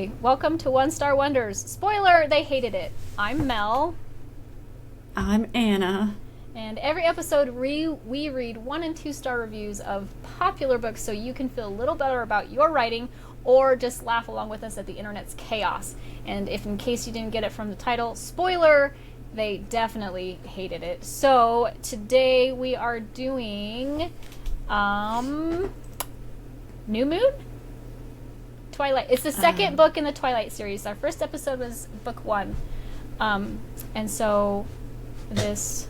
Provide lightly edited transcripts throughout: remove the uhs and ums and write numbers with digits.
Hey, welcome to One Star Wonders. Spoiler, they hated it. I'm Mel. I'm Anna. And every episode we read 1 and 2 star reviews of popular books so you can feel a little better about your writing or just laugh along with us at the internet's chaos. And if in case you didn't get it from the title, spoiler, they definitely hated it. So today we are doing New Moon? Twilight. It's the second book in the Twilight series. Our first episode was book 1. And so this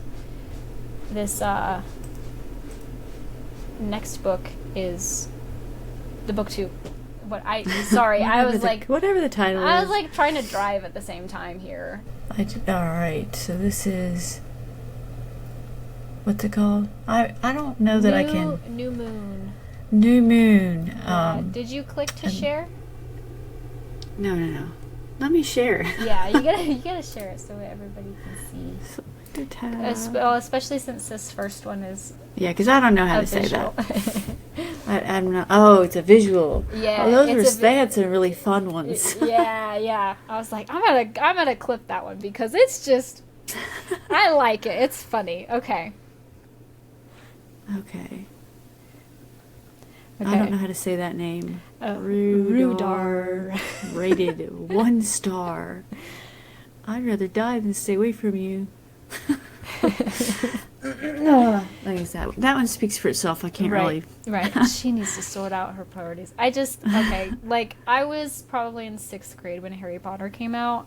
next book is the book 2. I was like whatever the title is. I was like trying to drive at the same time here. All right, so this is, what's it called? I don't know that I can. New Moon. New Moon. Did you click to share? No. Let me share. Yeah, you gotta share it so everybody can see. Especially since this first one is. Yeah, because I don't know how to say that. I don't know. Oh, it's a visual. Yeah, they had some really fun ones. Yeah. I was like, I'm gonna clip that one because it's just, I like it. It's funny. Okay. I don't know how to say that name. Rudar. Rated 1 star. I'd rather die than stay away from you. Like I said, that one speaks for itself. I can't really. Right. She needs to sort out her priorities. Like I was probably in 6th grade when Harry Potter came out,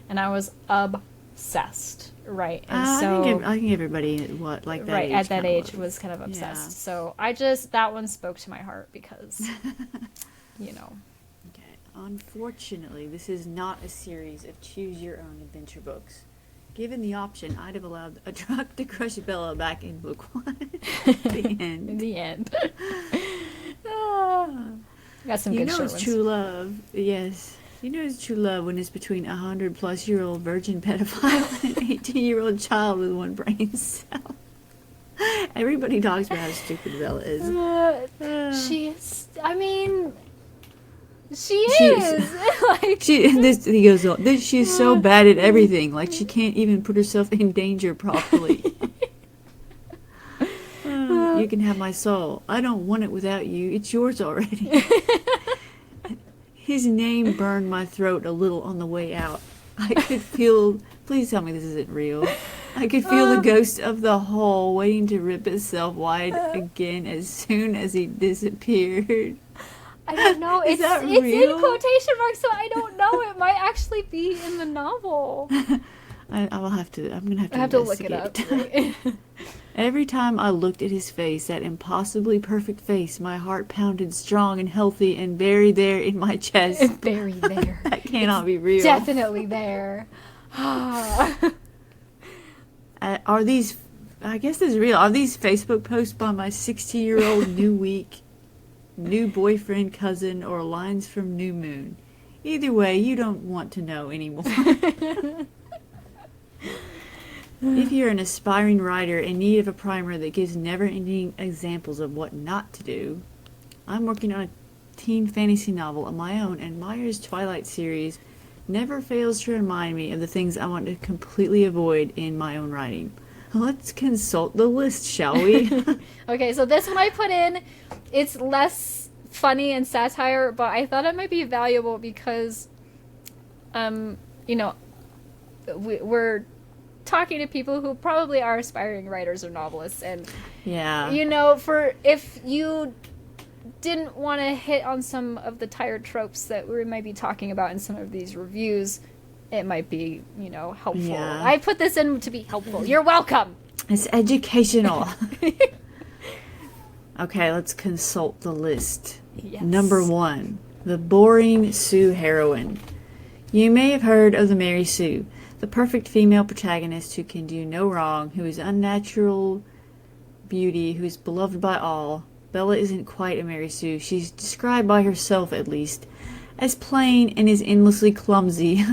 and I was obsessed. Right. And so I think everybody that right age at that age was. was kind of obsessed. Yeah. So that one spoke to my heart because, Okay. Unfortunately, this is not a series of choose your own adventure books. Given the option, I'd have allowed a drug to crush Bella back in book 1. The end. In the end. Got some good short ones. It's true love. Yes. You know it's true love when it's between a 100-plus-year-old virgin pedophile and an 18-year-old child with 1 brain cell. Everybody talks about how stupid Bella is. She is. I mean, she is. He goes on. She's so bad at everything. Like she can't even put herself in danger properly. You can have my soul. I don't want it without you. It's yours already. His name burned my throat a little on the way out. I could feel. Please tell me this isn't real. I could feel the ghost of the hole waiting to rip itself wide again as soon as he disappeared. I don't know. It's in quotation marks, so I don't know. It might actually be in the novel. I'm gonna have to look it up. Right? Every time I looked at his face, that impossibly perfect face, my heart pounded strong and healthy and buried there in my chest. Buried there. That cannot be real. Definitely there. Are these? I guess this is real. Are these Facebook posts by my 60-year-old new boyfriend, cousin, or lines from New Moon? Either way, you don't want to know anymore. If you're an aspiring writer in need of a primer that gives never-ending examples of what not to do, I'm working on a teen fantasy novel of my own, and Meyer's Twilight series never fails to remind me of the things I want to completely avoid in my own writing. Let's consult the list, shall we? Okay, so this one I put in, it's less funny and satire, but I thought it might be valuable because, we're talking to people who probably are aspiring writers or novelists, and if you didn't want to hit on some of the tired tropes that we might be talking about in some of these reviews, it might be helpful. Yeah. I put this in to be helpful. You're welcome. It's educational. Okay, let's consult the list. Yes. Number 1, the boring Sue heroine. You may have heard of the Mary Sue, the perfect female protagonist who can do no wrong, who is unnatural beauty, who is beloved by all. Bella isn't quite a Mary Sue. She's described by herself, at least, as plain and is endlessly clumsy,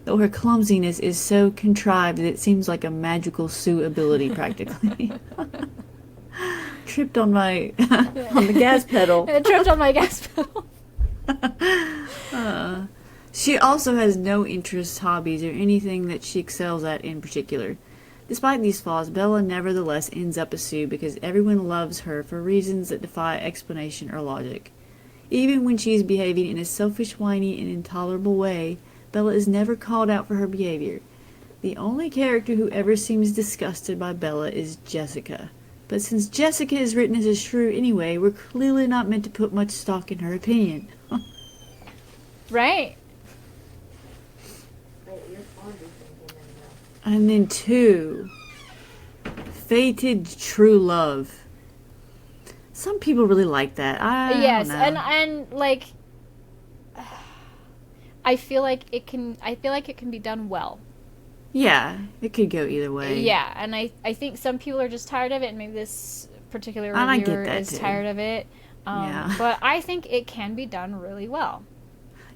though her clumsiness is so contrived that it seems like a magical Sue ability, practically. Tripped on my on the gas pedal. I tripped on my gas pedal. She also has no interests, hobbies, or anything that she excels at in particular. Despite these flaws, Bella nevertheless ends up a Sue because everyone loves her for reasons that defy explanation or logic. Even when she is behaving in a selfish, whiny, and intolerable way, Bella is never called out for her behavior. The only character who ever seems disgusted by Bella is Jessica. But since Jessica is written as a shrew anyway, we're clearly not meant to put much stock in her opinion. Right. And then 2. Fated True Love. Some people really like that. I Yes, don't know. and like I feel like it can be done well. Yeah, it could go either way. Yeah, and I think some people are just tired of it, and maybe this particular And I get reviewer that is too. tired of it. Yeah. But I think it can be done really well.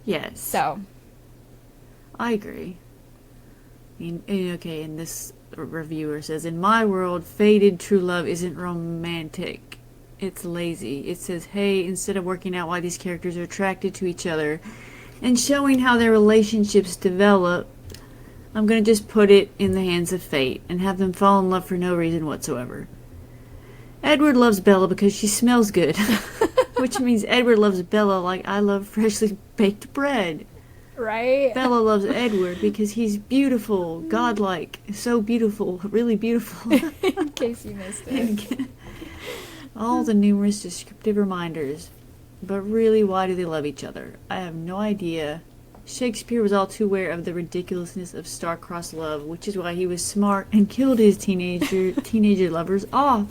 Yes. So, I agree. Okay, and this reviewer says, in my world, fated true love isn't romantic. It's lazy. It says, hey, instead of working out why these characters are attracted to each other and showing how their relationships develop, I'm going to just put it in the hands of fate and have them fall in love for no reason whatsoever. Edward loves Bella because she smells good, which means Edward loves Bella like I love freshly baked bread. right? Bella loves Edward because he's beautiful, godlike, so beautiful, really beautiful. In case you missed it. All the numerous descriptive reminders. But really, why do they love each other? I have no idea. Shakespeare was all too aware of the ridiculousness of star-crossed love, which is why he was smart and killed his teenager lovers off.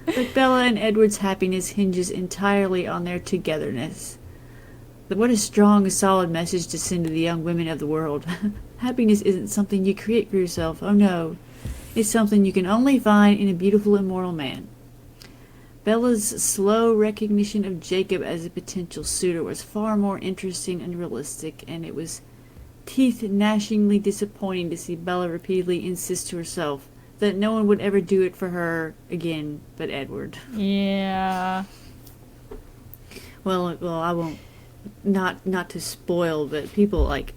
But Bella and Edward's happiness hinges entirely on their togetherness. What a strong, solid message to send to the young women of the world. Happiness isn't something you create for yourself. Oh no. It's something you can only find in a beautiful, immortal man. Bella's slow recognition of Jacob as a potential suitor was far more interesting and realistic, and it was teeth-gnashingly disappointing to see Bella repeatedly insist to herself that no one would ever do it for her again but Edward. Yeah. Well, I won't. Not to spoil, but people like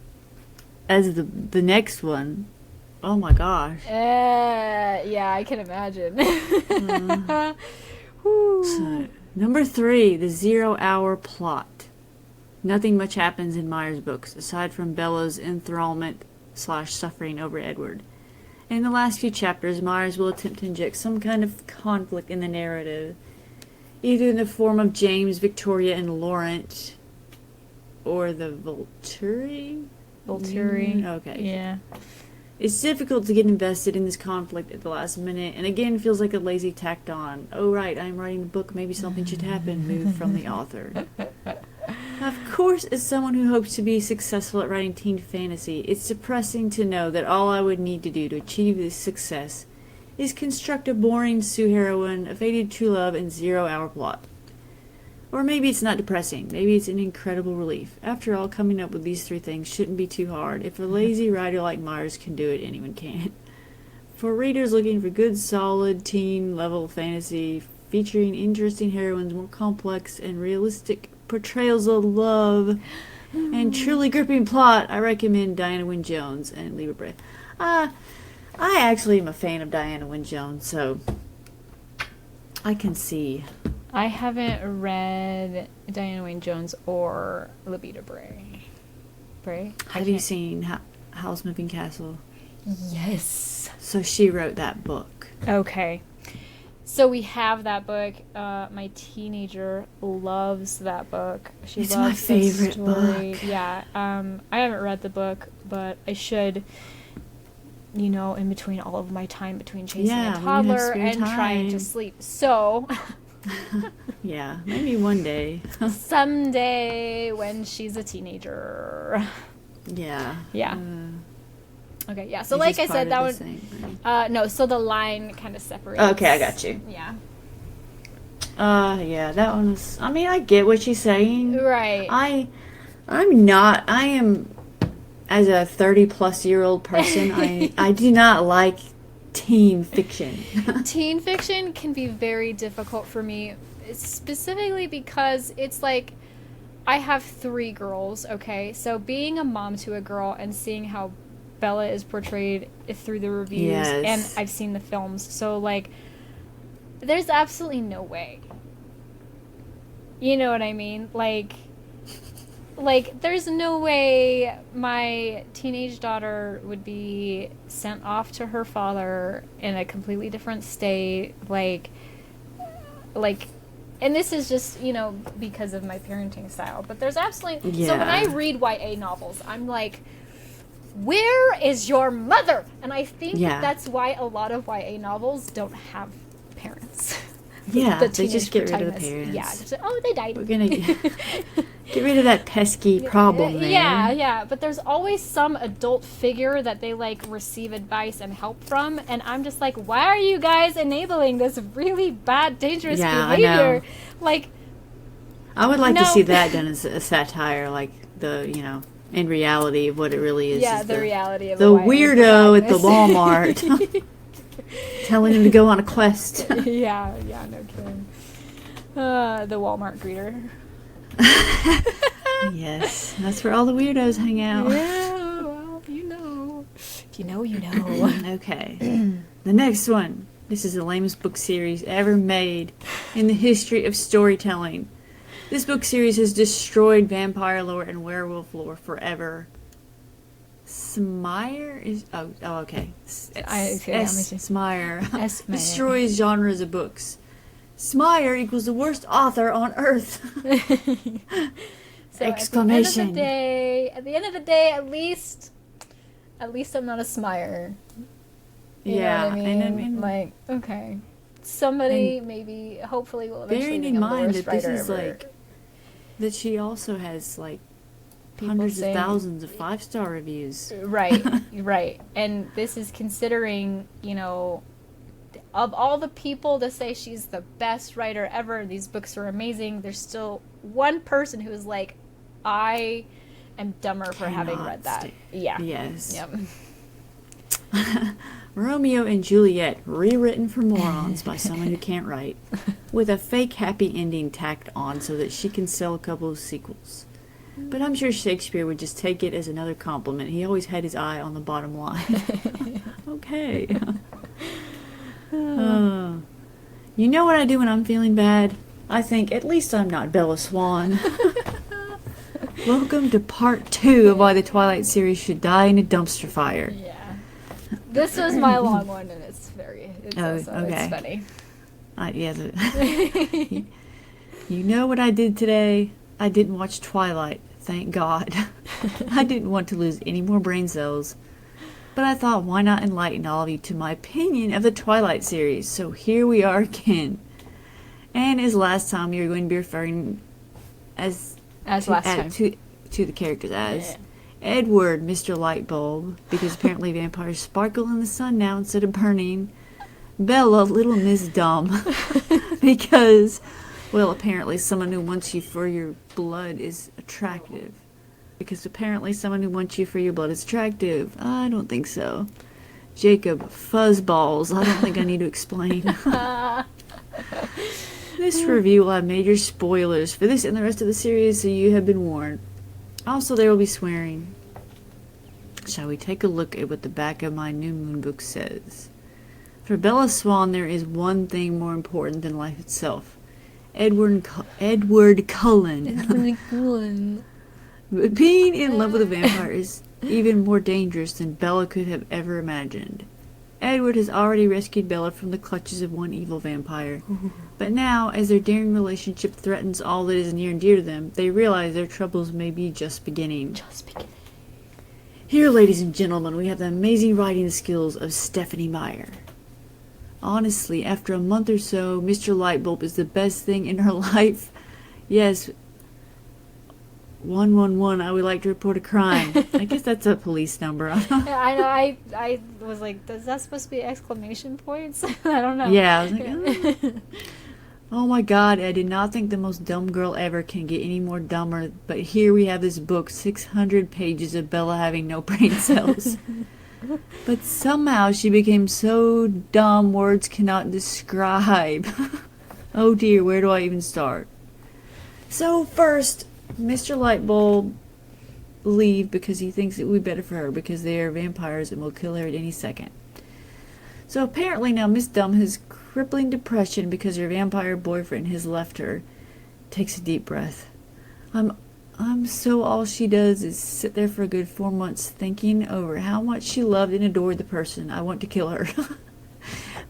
as the next one. Oh my gosh. Yeah, I can imagine. So, number 3, the 0-hour plot. Nothing much happens in Meyer's books aside from Bella's enthrallment / suffering over Edward. In the last few chapters, Myers will attempt to inject some kind of conflict in the narrative, either in the form of James, Victoria, and Laurent, or the Volturi? Okay. Yeah. It's difficult to get invested in this conflict at the last minute, and again feels like a lazy tacked on. Oh right, I'm writing a book, maybe something should happen, move from the author. Of course, as someone who hopes to be successful at writing teen fantasy, it's depressing to know that all I would need to do to achieve this success is construct a boring Sue heroine, a fated true love, and 0-hour plot. Or maybe it's not depressing. Maybe it's an incredible relief. After all, coming up with these 3 things shouldn't be too hard. If a lazy writer like Myers can do it, anyone can. For readers looking for good, solid, teen-level fantasy, featuring interesting heroines, more complex and realistic portrayals of love, and truly gripping plot, I recommend Diana Wynne-Jones and Leave a Breath. I actually am a fan of Diana Wynne-Jones, so I can see. I haven't read Diana Wynne-Jones or Libita Bray. Have you seen Howl's Moving Castle? Yes. So she wrote that book. Okay. So we have that book. My teenager loves that book. It's loves my the favorite story. book. Yeah. I haven't read the book, but I should. In between all of my time between chasing Yeah, a when you have toddler spare and trying to time. sleep. So Yeah, maybe one day. someday when she's a teenager. Yeah. Yeah. Okay, yeah. So Is like this I said, that part of the one. same thing? No. So the line kind of separates. Okay, I got you. Yeah. Yeah, that one was. I mean, I get what she's saying. Right. I am, as a 30-plus-year-old person, I do not like teen fiction. Teen fiction can be very difficult for me, specifically because it's like I have 3 girls, okay? So being a mom to a girl and seeing how Bella is portrayed through the reviews, Yes. and I've seen the films, so, like, there's absolutely no way. You know what I mean? Like, there's no way my teenage daughter would be sent off to her father in a completely different state, like, and this is just, you know, because of my parenting style, but there's absolutely, Yeah. so when I read YA novels, I'm like, where is your mother? And I think Yeah. that's why a lot of YA novels don't have parents. Yeah, The they just teenage get rid of the protagonists. parents. Yeah, just, oh, they died. We're gonna get rid of that pesky problem there. Yeah, but there's always some adult figure that they, like, receive advice and help from, and I'm just like, why are you guys enabling this really bad, dangerous Yeah, I behavior? know. Like, I would like to No. see that done as a satire, like the, you know, in reality of what it really is. yeah, is the reality of the YA weirdo at the protagonist. Walmart telling him to go on a quest. yeah, no kidding. The Walmart greeter. Yes, that's where all the weirdos hang out. Yeah, well, you know. If you know, you know. Okay. The next one. This is the lamest book series ever made in the history of storytelling. This book series has destroyed vampire lore and werewolf lore forever. Smire is... Oh, okay. Smire. S. Meyer. Destroys genres of books. Smire equals the worst author on earth. So Exclamation. At the end of the day, at least I'm not a smire. You know what I mean? and I mean, like, okay. Somebody maybe, hopefully, will eventually bearing become in the mind worst that this writer is ever. like that she also has like People hundreds saying- of thousands of 5-star reviews. Right. And this is considering, you know, of all the people to say she's the best writer ever, these books are amazing, there's still one person who is like, I am dumber for having Cannot read that. sta- Yeah. Yes. Yep. Romeo and Juliet, rewritten for morons by someone who can't write, with a fake happy ending tacked on so that she can sell a couple of sequels. But I'm sure Shakespeare would just take it as another compliment. He always had his eye on the bottom line. Okay. You know what I do when I'm feeling bad? I think, at least I'm not Bella Swan. Welcome to part 2 of why the Twilight series should die in a dumpster fire. Yeah. This was my long one, and it's okay. funny. You know what I did today? I didn't watch Twilight, thank God. I didn't want to lose any more brain cells. But I thought, why not enlighten all of you to my opinion of the Twilight series? So here we are again. And as last time, you're going to be referring to the characters as Edward, Mr. Lightbulb, because apparently vampires sparkle in the sun now instead of burning. Bella, Little Miss Dumb, because, well, apparently someone who wants you for your blood is attractive. Because apparently someone who wants you for your blood is attractive. I don't think so. Jacob, Fuzzballs. I don't think I need to explain. This review will have major spoilers for this and the rest of the series, so you have been warned. Also, there will be swearing. Shall we take a look at what the back of my New Moon book says? For Bella Swan, there is one thing more important than life itself. Edward Cullen. But being in love with a vampire is even more dangerous than Bella could have ever imagined. Edward has already rescued Bella from the clutches of one evil vampire. But now, as their daring relationship threatens all that is near and dear to them, they realize their troubles may be just beginning. Here, ladies and gentlemen, we have the amazing writing skills of Stephanie Meyer. Honestly, after a month or so, Mr. Lightbulb is the best thing in her life. Yes, 111, I would like to report a crime. I guess that's a police number. Yeah, I know. I was like, is that supposed to be exclamation points? I don't know. Yeah, I was like, oh my God, I did not think the most dumb girl ever can get any more dumber. But here we have this book, 600 pages of Bella having no brain cells. But somehow she became so dumb words cannot describe. Oh dear, where do I even start? So first, Mr. Lightbulb leave because he thinks it would be better for her because they are vampires and will kill her at any second. So apparently now Miss Dumb has crippling depression because her vampire boyfriend has left her. Takes a deep breath. So all she does is sit there for a good 4 months thinking over how much she loved and adored the person. I want to kill her.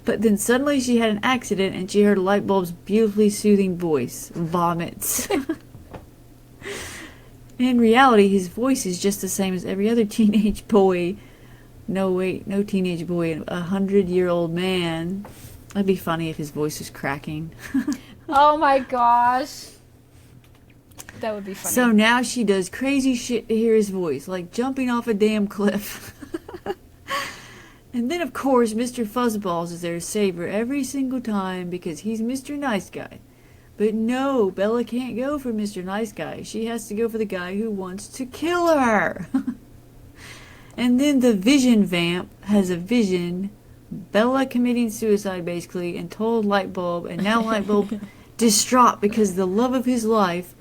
But then suddenly she had an accident and she heard Lightbulb's beautifully soothing voice. Vomits. In reality, his voice is just the same as every other teenage boy. No, wait, no teenage boy, 100-year-old man. That'd be funny if his voice was cracking. Oh my gosh. That would be funny. So now she does crazy shit to hear his voice, like jumping off a damn cliff. And then, of course, Mr. Fuzzballs is there to save her every single time because he's Mr. Nice Guy. But no, Bella can't go for Mr. Nice Guy. She has to go for the guy who wants to kill her. And then the Vision Vamp has a vision, Bella committing suicide basically, and told Lightbulb, and now Lightbulb distraught because the love of his life,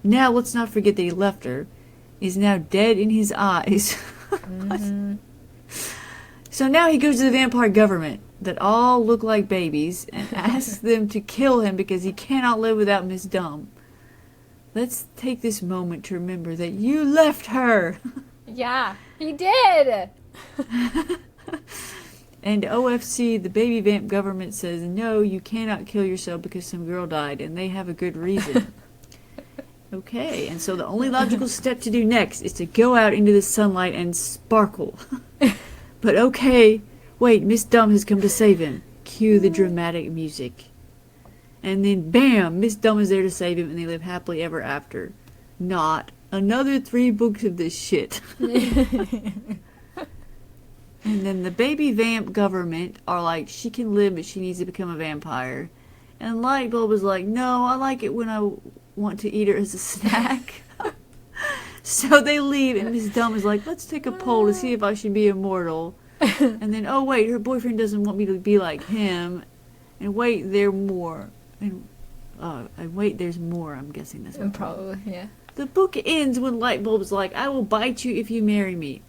now let's not forget that he left her, is now dead in his eyes. Mm-hmm. So now he goes to the vampire government that all look like babies and asks them to kill him because he cannot live without Miss Dumb. Let's take this moment to remember that you left her. Yeah, he did. And OFC, the baby vamp government, says, no, you cannot kill yourself because some girl died, and they have a good reason. Okay, and so the only logical step to do next is to go out into the sunlight and sparkle. But okay, wait, Miss Dumb has come to save him. Cue the dramatic music. And then bam, Miss Dumb is there to save him and they live happily ever after. Not another 3 books of this shit. And then the baby vamp government are like, she can live but she needs to become a vampire. And Lightbulb is like, no, I like it when I want to eat her as a snack. So they leave, and Miss Dumb is like, let's take a poll to see if I should be immortal. And then, oh wait, her boyfriend doesn't want me to be like him. And wait, there's more. And wait, there's more. I'm guessing that's what Probably, yeah. The book ends when Lightbulb is like, I will bite you if you marry me.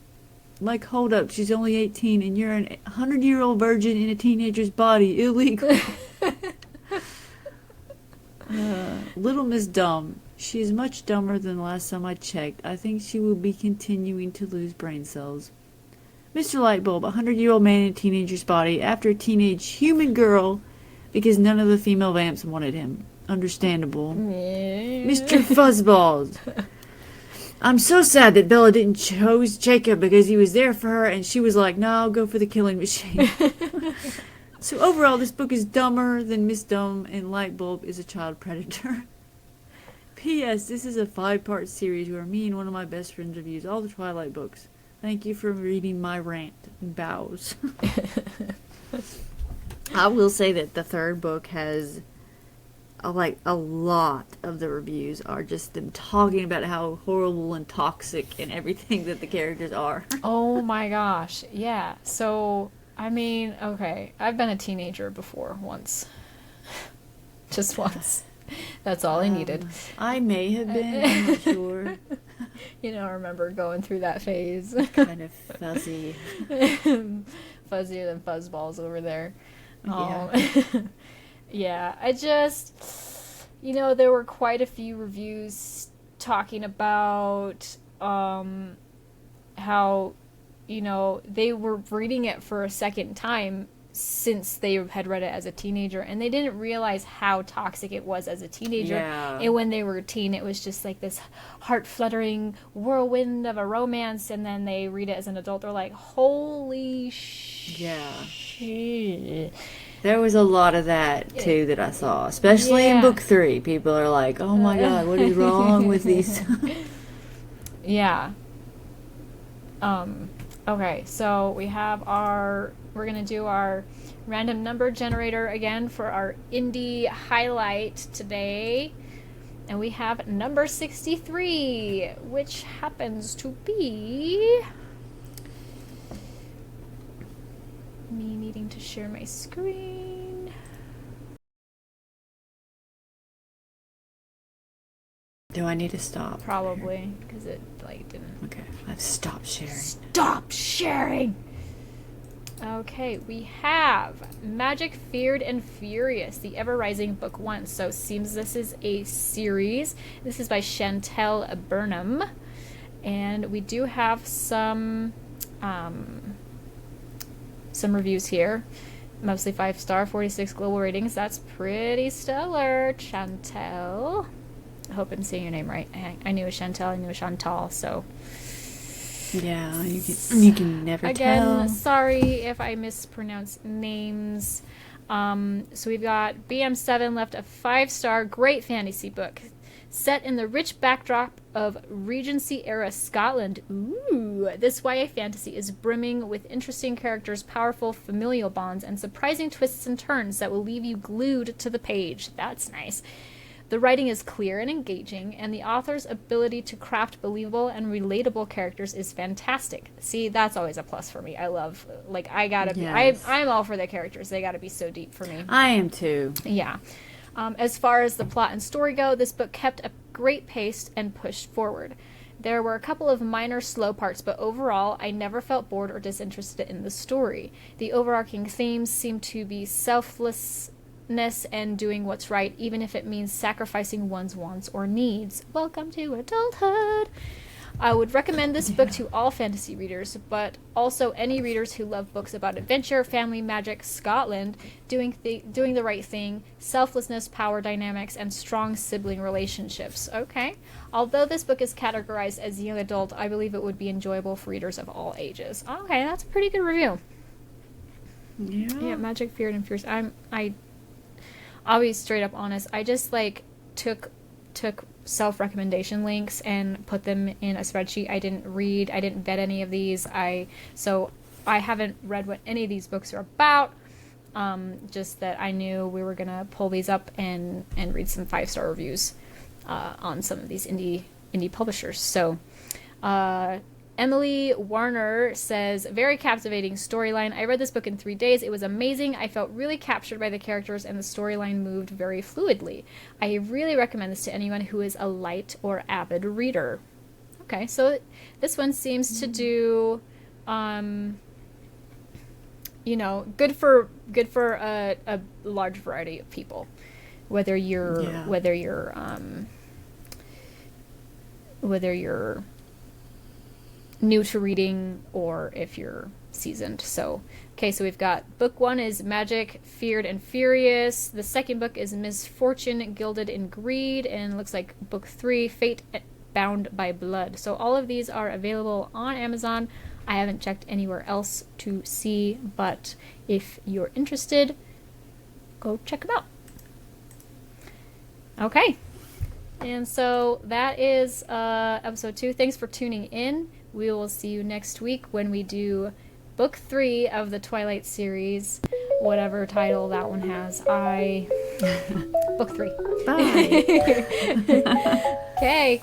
Like, hold up, she's only 18, and you're a 100-year-old virgin in a teenager's body. Illegal. Little Miss Dumb. She is much dumber than the last time I checked. I think she will be continuing to lose brain cells. Mr. Lightbulb, a 100-year-old man in a teenager's body, after a teenage human girl, because none of the female vamps wanted him. Understandable. Mr. Fuzzballs. I'm so sad that Bella didn't choose Jacob because he was there for her, and she was like, no, I'll go for the killing machine. So overall, this book is dumber than Miss Dumb, and Lightbulb is a child predator. P.S. This is a 5-part series where me and one of my best friends reviews all the Twilight books. Thank you for reading my rant and bows. I will say that the 3rd book has, a lot of the reviews are just them talking about how horrible and toxic and everything that the characters are. Oh my gosh, yeah. So, I mean, okay, I've been a teenager before, once. Just once. That's all I needed. I may have been, I'm not sure. You know, I remember going through that phase. Kind of fuzzy. Fuzzier than fuzzballs over there. Yeah. Yeah, I just, there were quite a few reviews talking about how, they were reading it for a second time since they had read it as a teenager, and they didn't realize how toxic it was as a teenager. Yeah. And when they were a teen, it was just like this heart-fluttering whirlwind of a romance, and then they read it as an adult, they're like, holy shit. There was a lot of that, too, that I saw. Especially in book 3. People are like, oh my god, what is wrong with these? Yeah. Okay, so we have we're going to do our random number generator again for our indie highlight today. And we have number 63, which happens to be me needing to share my screen. Do I need to stop? Probably, because it didn't. Okay, I've stopped sharing. Stop sharing! Okay, we have Magic, Feared, and Furious, the Ever-Rising Book 1. So it seems this is a series. This is by Chantel Burnham. And we do have some reviews here. Mostly 5-star, 46 global ratings. That's pretty stellar, Chantel. I hope I'm saying your name right. I knew it was Chantel, I knew it was Chantal, so... Yeah, you can never tell. Again, sorry if I mispronounce names. So we've got BM7 left a 5-star, great fantasy book. Set in the rich backdrop of Regency-era Scotland. Ooh, this YA fantasy is brimming with interesting characters, powerful familial bonds, and surprising twists and turns that will leave you glued to the page. That's nice. The writing is clear and engaging, and the author's ability to craft believable and relatable characters is fantastic. See, that's always a plus for me. I love, I'm all for the characters. They gotta be so deep for me. I am too. Yeah. As far as the plot and story go, this book kept a great pace and pushed forward. There were a couple of minor slow parts, but overall, I never felt bored or disinterested in the story. The overarching themes seem to be selflessness and doing what's right, even if it means sacrificing one's wants or needs. Welcome to adulthood! I would recommend this book to all fantasy readers, but also any readers who love books about adventure, family, magic, Scotland, doing the right thing, selflessness, power dynamics, and strong sibling relationships. Okay. Although this book is categorized as young adult, I believe it would be enjoyable for readers of all ages. Okay, that's a pretty good review. Yeah, Magic, Feared, and Fierce. I'll be straight up honest. I just took self-recommendation links and put them in a spreadsheet. I didn't vet any of these. So I haven't read what any of these books are about. Just that I knew we were gonna pull these up and read some 5-star reviews on some of these indie publishers. So Emily Warner says, very captivating storyline. I read this book in 3 days. It was amazing. I felt really captured by the characters and the storyline moved very fluidly. I really recommend this to anyone who is a light or avid reader. Okay, so this one seems to do, good for a large variety of people. Whether you're new to reading or if you're seasoned. So we've got book 1 is Magic, Feared, and Furious. The second book is Misfortune, Gilded in Greed, and it looks like book 3, Fate, Bound by Blood. So all of these are available on Amazon. I haven't checked anywhere else to see, but if you're interested, go check them out. Okay. And so that is episode 2. Thanks for tuning in. We will see you next week when we do book 3 of the Twilight series, whatever title that one has. Book 3. Bye. Okay.